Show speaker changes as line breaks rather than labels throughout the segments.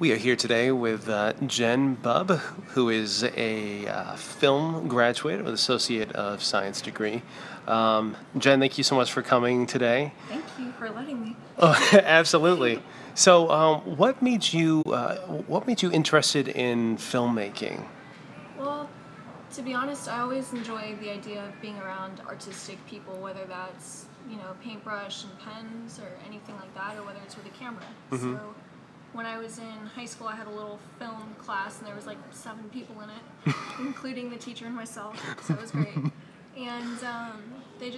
We are here today with Jen Bubb, who is a film graduate with Associate of Science degree. Jen, thank you so much for coming today.
Thank you for letting me.
Oh, absolutely. So, what made you interested in filmmaking?
Well, to be honest, I always enjoy the idea of being around artistic people, whether that's, paintbrush and pens or anything like that, or whether it's with a camera.
Mm-hmm.
So when I was in high school, I had a little film class, and there was like 7 people in it, including the teacher and myself, so it was great. And they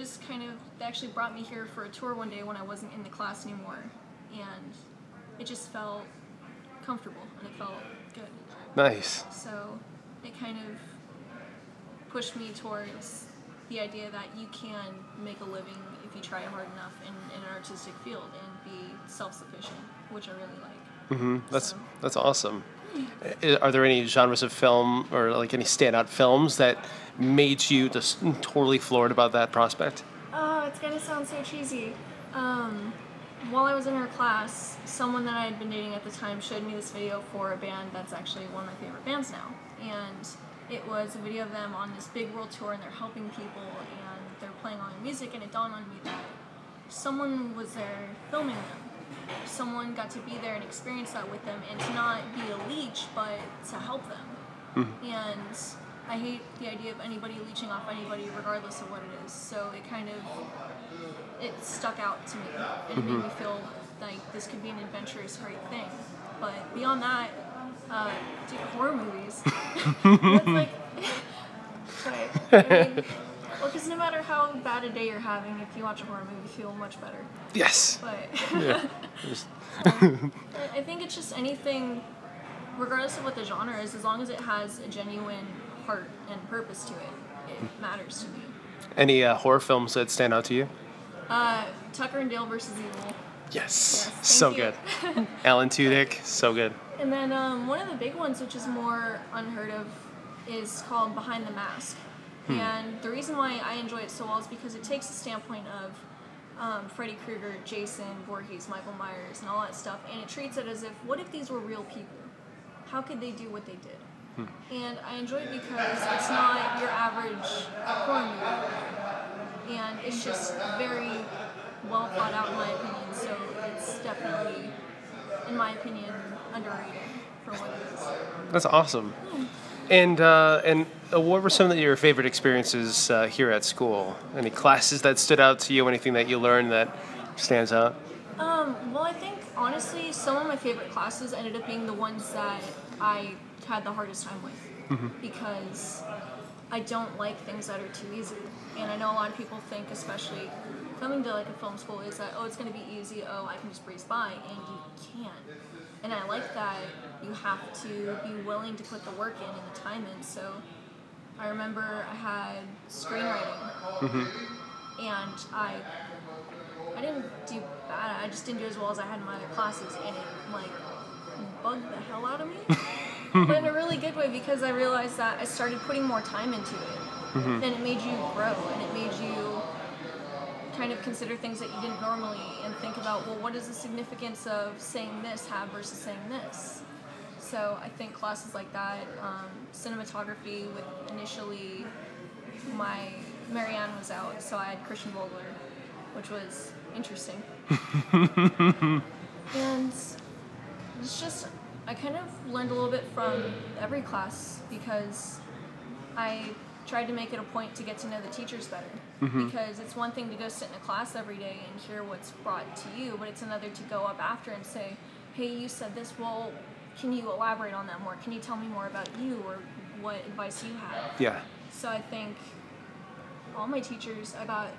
actually brought me here for a tour one day when I wasn't in the class anymore, and it just felt comfortable, and it felt good.
Nice.
So it kind of pushed me towards the idea that you can make a living if you try hard enough in an artistic field and be self-sufficient, which I really like.
Mm-hmm.
So,
That's awesome. Are there any genres of film or like any standout films that made you just totally floored about that prospect?
oh, it's gonna sound so cheesy. While I was in her class, someone that I had been dating at the time showed me this video for a band that's actually one of my favorite bands now. And it was a video of them on this big world tour, and they're helping people, and they're playing all their music, and it dawned on me that someone was there filming them. Someone got to be there and experience that with them, and to not be a leech, but to help them. And I hate the idea of anybody leeching off anybody, regardless of what it is. So it stuck out to me, and it made me feel like this could be an adventurous, great thing. But beyond that, horror movies. It's like, but I mean, well, because no matter how bad a day you're having, if you watch a horror movie, you feel much better.
Yes.
But
Yeah.
I think it's just anything, regardless of what the genre is, as long as it has a genuine heart and purpose to it, it matters to me.
Any horror films that stand out to you?
Tucker and Dale versus Evil.
Yes.
Yes,
So
thank you.
good. Alan Tudyk, so good.
And then one of the big ones, which is more unheard of, is called Behind the Mask. And the reason why I enjoy it so well is because it takes the standpoint of Freddy Krueger, Jason, Voorhees, Michael Myers, and all that stuff, and it treats it as if, what if these were real people? How could they do what they did? And I enjoy it because it's not your average horror movie, and it's just very well thought out in my opinion, so it's definitely, in my opinion, underrated for what it is.
That's awesome. And what were some of your favorite experiences here at school? Any classes that stood out to you? Anything that you learned that stands out?
Well, I think, honestly, some of my favorite classes ended up being the ones that I had the hardest time with, because I don't like things that are too easy. And I know a lot of people think, especially coming to like a film school, is that, oh, it's going to be easy, oh, I can just breeze by, and you can't. And I like that you have to be willing to put the work in and the time in. So I remember I had screenwriting, and I didn't do bad. I just didn't do as well as I had in my other classes, and it like bugged the hell out of me. But in a really good way, because I realized that I started putting more time into it, and it made you grow, and it made you kind of consider things that you didn't normally, and think about, well, what does the significance of saying this have versus saying this? So I think classes like that, cinematography with initially my Marianne was out, so I had Christian Vogler, which was interesting. And it's just, I kind of learned a little bit from every class, because I tried to make it a point to get to know the teachers better. Because it's one thing to go sit in a class every day and hear what's brought to you, but it's another to go up after and say, hey, you said this, well, can you elaborate on that more? Can you tell me more about you, or what advice you have?
Yeah.
So I think all my teachers, I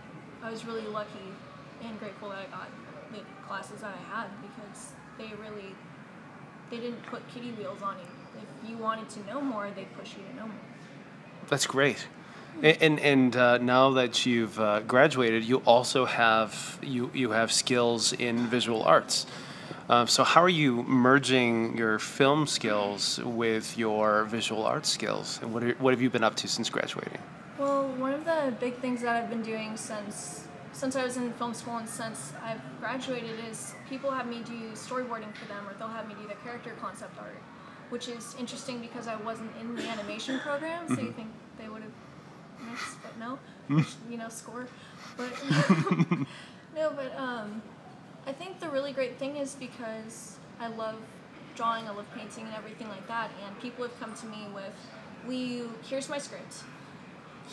was really lucky and grateful that I got the classes that I had, because they didn't put kiddie wheels on you. If you wanted to know more, they push you to know more.
That's great. And now that you've graduated, you also have you have skills in visual arts. So how are you merging your film skills with your visual arts skills? And what have you been up to since graduating?
Well, one of the big things that I've been doing since since I was in film school and since I've graduated is people have me do storyboarding for them, or they'll have me do their character concept art, which is interesting because I wasn't in the animation program, so you think they would have missed, but no, score. But no, but I think the really great thing is because I love drawing, I love painting and everything like that, and people have come to me with, here's my script,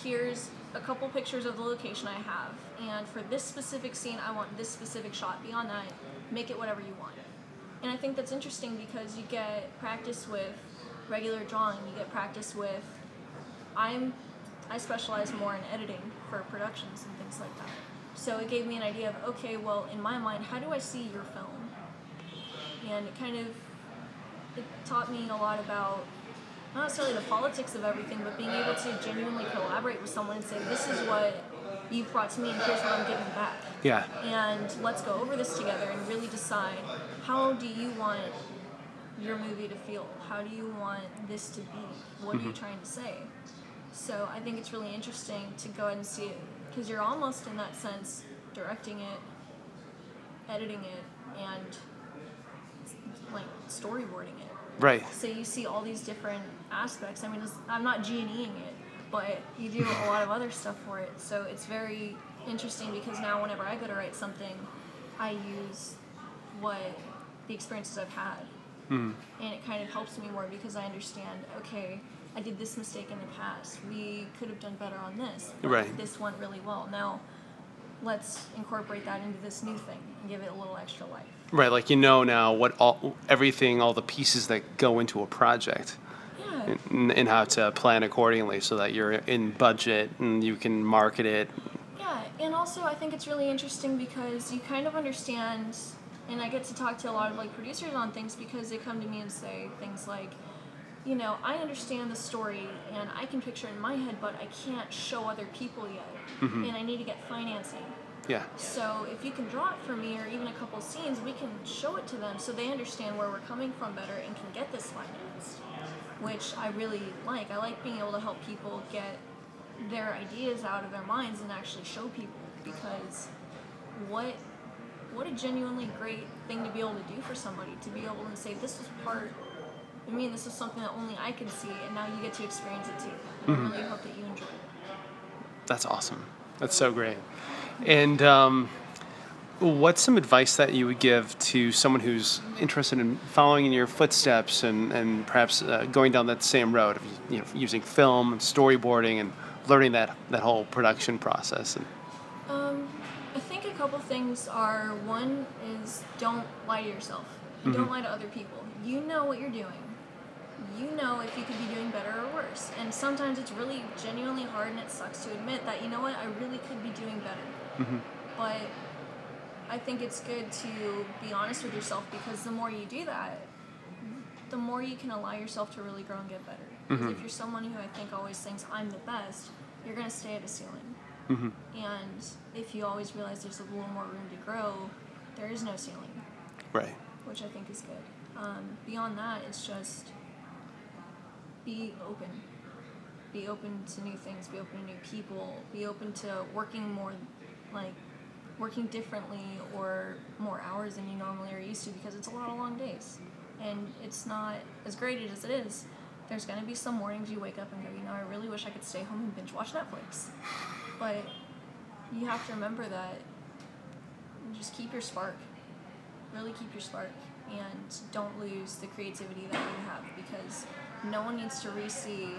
here's a couple pictures of the location I have, and for this specific scene I want this specific shot. Beyond that, make it whatever you want. And I think that's interesting because you get practice with regular drawing, you get practice with, I specialize more in editing for productions and things like that. So it gave me an idea of, okay, well, in my mind, how do I see your film? And it taught me a lot about, not necessarily the politics of everything, but being able to genuinely collaborate with someone and say, this is what you've brought to me and here's what I'm giving back.
Yeah.
And let's go over this together and really decide, how do you want your movie to feel? How do you want this to be? What are you trying to say? So I think it's really interesting to go ahead and see it, because you're almost, in that sense, directing it, editing it, and like storyboarding it.
Right.
So you see all these different aspects. I mean, I'm not G&Eing it, but you do a lot of other stuff for it. So it's very interesting because now whenever I go to write something, I use the experiences I've had. And it kind of helps me more because I understand, okay, I did this mistake in the past. We could have done better on this.
Right.
This went really well. Now, let's incorporate that into this new thing and give it a little extra life.
Right, like now all the pieces that go into a project.
Yeah.
And how to plan accordingly so that you're in budget and you can market it.
Yeah, and also I think it's really interesting because you kind of understand, and I get to talk to a lot of like producers on things because they come to me and say things like, I understand the story and I can picture it in my head, but I can't show other people yet, and I need to get financing.
Yeah.
So if you can draw it for me, or even a couple scenes, we can show it to them so they understand where we're coming from better and can get this financed, which I really like. I like being able to help people get their ideas out of their minds and actually show people, because what a genuinely great thing to be able to do for somebody, to be able to say, this is something that only I can see, and now you get to experience it too. And I really hope that you enjoy it.
That's awesome. That's so great. And what's some advice that you would give to someone who's interested in following in your footsteps and perhaps going down that same road of using film and storyboarding and learning that whole production process?
I think a couple things are, one is don't lie to yourself. And don't lie to other people. You know what you're doing. You know if you could be doing better or worse. And sometimes it's really genuinely hard and it sucks to admit that, I really could be doing better. But I think it's good to be honest with yourself, because the more you do that, the more you can allow yourself to really grow and get better. Because if you're someone who I think always thinks I'm the best, you're going to stay at a ceiling. And if you always realize there's a little more room to grow, there is no ceiling.
Right.
Which I think is good. Beyond that, it's just be open. Be open to new things, be open to new people, be open to working differently or more hours than you normally are used to, because it's a lot of long days. And it's not as great as it is. There's going to be some mornings you wake up and go, I really wish I could stay home and binge watch Netflix. But you have to remember that, just keep your spark. Really keep your spark. And don't lose the creativity that you have, because no one needs to re-see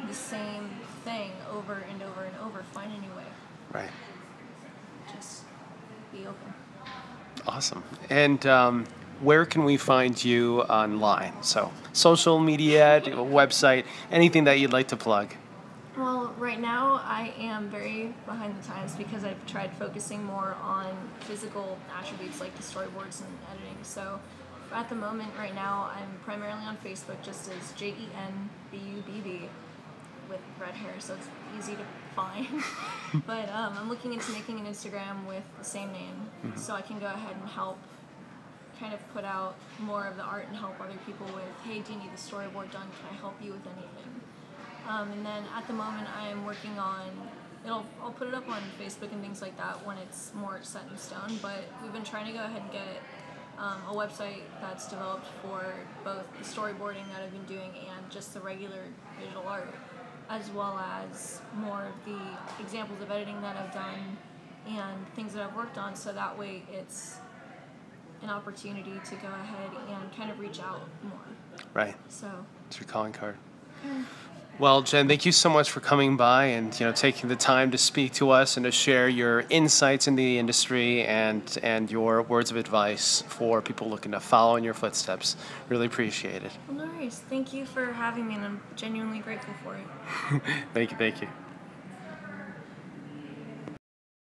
the same thing over and over and over. Find a new way.
Right.
Just be open.
Awesome. And where can we find you online? So social media, website, anything that you'd like to plug?
Well, right now I am very behind the times because I've tried focusing more on physical attributes like the storyboards and editing. So at the moment right now I'm primarily on Facebook just as JenBubb with red hair, so it's easy to find. But I'm looking into making an Instagram with the same name, so I can go ahead and help kind of put out more of the art and help other people with, hey, do you need the storyboard done? Can I help you with anything? And then at the moment I am working on I'll put it up on Facebook and things like that when it's more set in stone. But we've been trying to go ahead and get a website that's developed for both the storyboarding that I've been doing and just the regular visual art, as well as more of the examples of editing that I've done and things that I've worked on, so that way it's an opportunity to go ahead and kind of reach out more.
Right.
So
It's your calling card. Well, Jen, thank you so much for coming by and taking the time to speak to us and to share your insights into the industry and your words of advice for people looking to follow in your footsteps. Really appreciate it.
Well, no worries. Thank you for having me, and I'm genuinely grateful for it.
Thank you.